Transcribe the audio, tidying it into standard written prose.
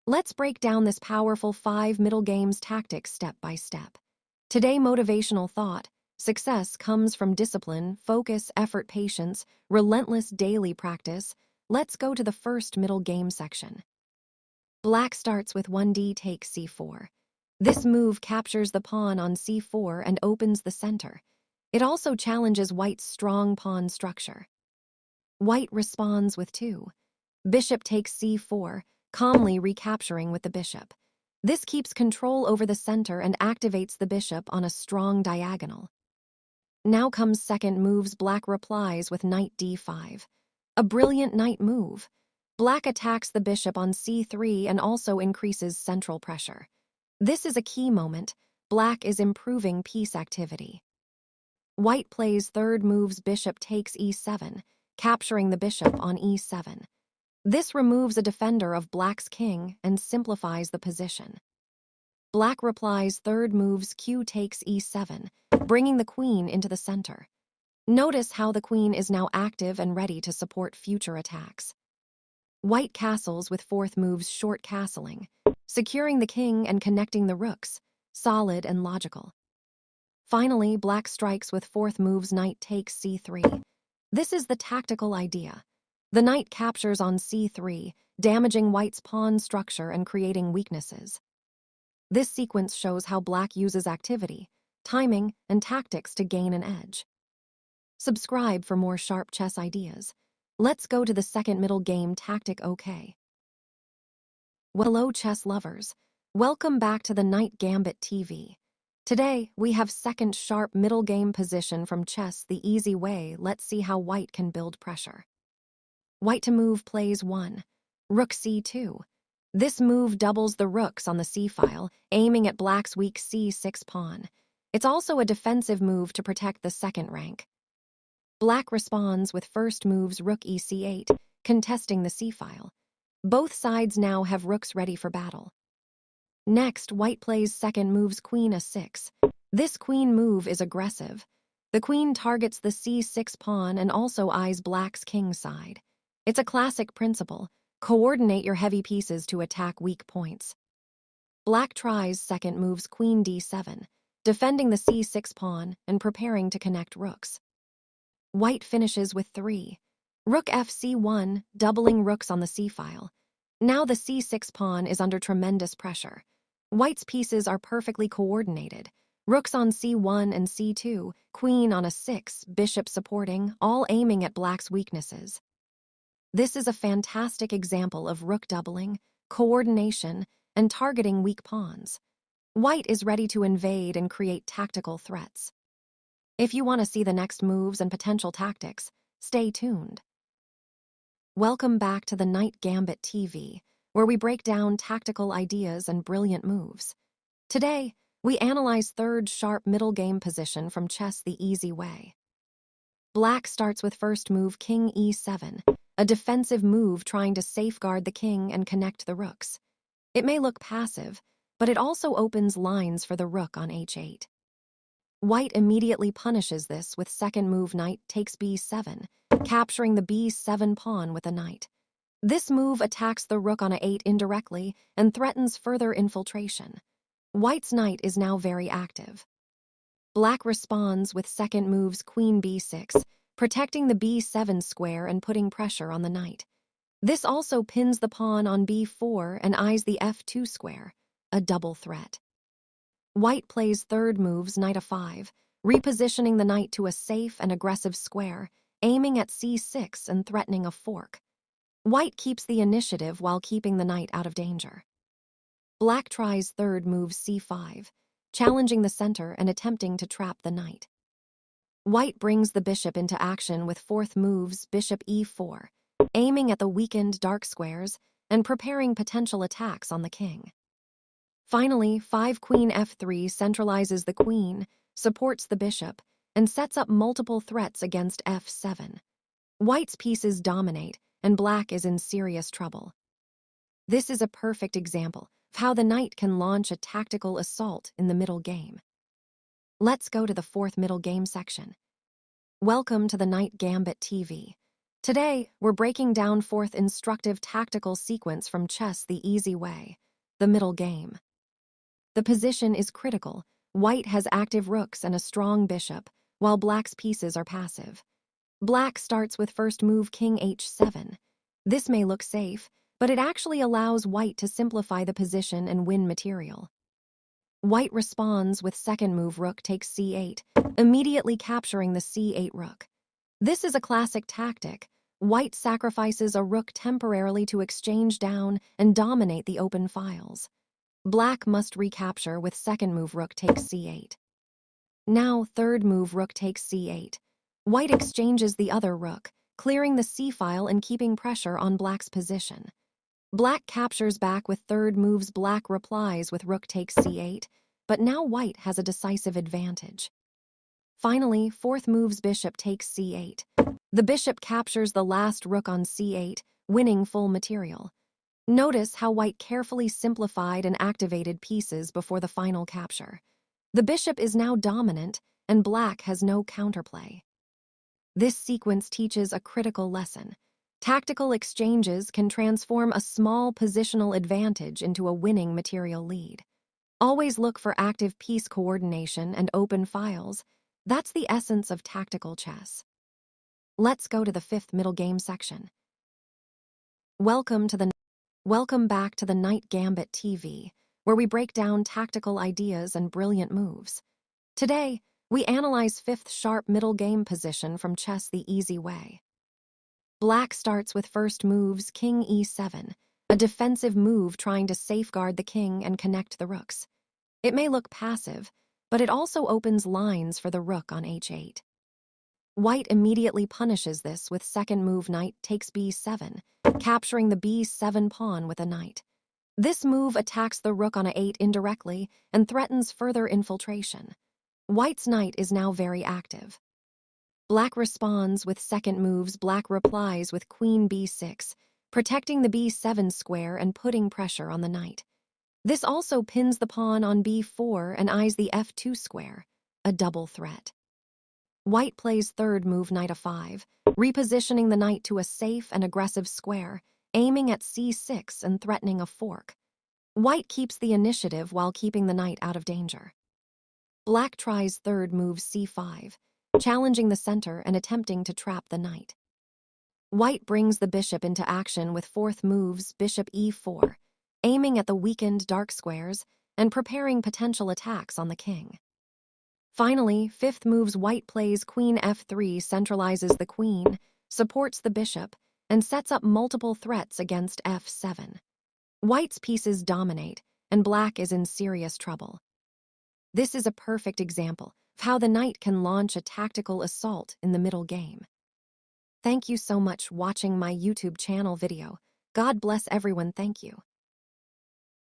Let's break down this powerful 5 middle games tactics step by step. Today, motivational thought. Success comes from discipline, focus, effort, patience, relentless daily practice. Let's go to the first middle game section. Black starts with 1d takes c4. This move captures the pawn on c4 and opens the center. It also challenges white's strong pawn structure. White responds with 2. Bishop takes c4, calmly recapturing with the bishop. This keeps control over the center and activates the bishop on a strong diagonal. Now comes second moves. Black replies with knight d5. A brilliant knight move. Black attacks the bishop on c3 and also increases central pressure. This is a key moment. Black is improving piece activity. White plays third moves. Bishop takes e7, capturing the bishop on e7. This removes a defender of Black's king and simplifies the position. Black replies third moves. Q takes e7, bringing the queen into the center. Notice how the queen is now active and ready to support future attacks. White castles with fourth moves. Short castling, securing the king and connecting the rooks, solid and logical. Finally, Black strikes with fourth moves. Knight takes c3. This is the tactical idea. The knight captures on c3, damaging White's pawn structure and creating weaknesses. This sequence shows how Black uses activity, timing, and tactics to gain an edge. Subscribe for more sharp chess ideas. Let's go to the second middle game tactic. Okay. Hello chess lovers. Welcome back to the Knight Gambit TV. Today, we have second sharp middle game position from chess the easy way. Let's see how White can build pressure. White to move plays 1. Rook c2. This move doubles the rooks on the c-file, aiming at Black's weak c6 pawn. It's also a defensive move to protect the second rank. Black responds with first moves rook ec8, contesting the c-file. Both sides now have rooks ready for battle. Next, White plays second moves queen a6. This queen move is aggressive. The queen targets the c6 pawn and also eyes Black's king side. It's a classic principle. Coordinate your heavy pieces to attack weak points. Black tries second moves queen d7, defending the c6 pawn and preparing to connect rooks. White finishes with 3. Rook fc1, doubling rooks on the c-file. Now the c6 pawn is under tremendous pressure. White's pieces are perfectly coordinated. Rooks on c1 and c2, queen on a6, bishop supporting, all aiming at Black's weaknesses. This is a fantastic example of rook doubling, coordination, and targeting weak pawns. White is ready to invade and create tactical threats. If you want to see the next moves and potential tactics, stay tuned. Welcome back to the Knight Gambit TV, where we break down tactical ideas and brilliant moves. Today, we analyze third sharp middle game position from chess the easy way. Black starts with first move king e7, a defensive move trying to safeguard the king and connect the rooks. It may look passive, but it also opens lines for the rook on h8. White immediately punishes this with second move knight takes b7, capturing the b7 pawn with a knight. This move attacks the rook on a8 indirectly and threatens further infiltration. White's knight is now very active. Black responds with second moves queen b6, protecting the b7 square and putting pressure on the knight. This also pins the pawn on b4 and eyes the f2 square, a double threat. White plays third moves knight a5, repositioning the knight to a safe and aggressive square, aiming at c6 and threatening a fork. White keeps the initiative while keeping the knight out of danger. Black tries third move c5, challenging the center and attempting to trap the knight. White brings the bishop into action with fourth moves bishop e4, aiming at the weakened dark squares and preparing potential attacks on the king. Finally, 5 queen f3 centralizes the queen, supports the bishop, and sets up multiple threats against f7. White's pieces dominate, and Black is in serious trouble. This is a perfect example of how the knight can launch a tactical assault in the middle game. Let's go to the fourth middle game section. Welcome to the Knight Gambit TV, Today, we're breaking down fourth instructive tactical sequence from chess the easy way, the middle game. The position is critical. White has active rooks and a strong bishop, while black's pieces are passive. Black starts with first move king h7. This may look safe, but it actually allows white to simplify the position and win material. White responds with second move rook takes c8, immediately capturing the c8 rook. This is a classic tactic. White sacrifices a rook temporarily to exchange down and dominate the open files. Black must recapture with second move rook takes c8. Now third move rook takes c8. White exchanges the other rook, clearing the c-file and keeping pressure on black's position. Black captures back with third moves. Black replies with rook takes c8, but now white has a decisive advantage. Finally, fourth moves bishop takes c8. The bishop captures the last rook on c8, winning full material. Notice how white carefully simplified and activated pieces before the final capture. The bishop is now dominant, and black has no counterplay. This sequence teaches a critical lesson. Tactical exchanges can transform a small positional advantage into a winning material lead. Always look for active piece coordination and open files. That's the essence of tactical chess. Let's go to the fifth middle game section. Welcome back to the Night Gambit TV, where we break down tactical ideas and brilliant moves. Today, we analyze fifth sharp middle game position from chess the easy way. Black starts with first moves king e7, a defensive move trying to safeguard the king and connect the rooks. It may look passive, but it also opens lines for the rook on h8. White immediately punishes this with second move knight takes b7, capturing the b7 pawn with a knight. This move attacks the rook on a8 indirectly and threatens further infiltration. White's knight is now very active. Black responds with second moves. Black replies with queen b6, protecting the b7 square and putting pressure on the knight. This also pins the pawn on b4 and eyes the f2 square, a double threat. White plays third move knight a5, repositioning the knight to a safe and aggressive square, aiming at c6 and threatening a fork. White keeps the initiative while keeping the knight out of danger. Black tries third move c5, challenging the center and attempting to trap the knight. White brings the bishop into action with fourth moves bishop e4, aiming at the weakened dark squares and preparing potential attacks on the king. Finally, fifth moves white plays queen f3, centralizes the queen, supports the bishop, and sets up multiple threats against f7. White's pieces dominate, and black is in serious trouble. This is a perfect example of how the knight can launch a tactical assault in the middle game. Thank you so much for watching my YouTube channel video. God bless everyone. Thank you.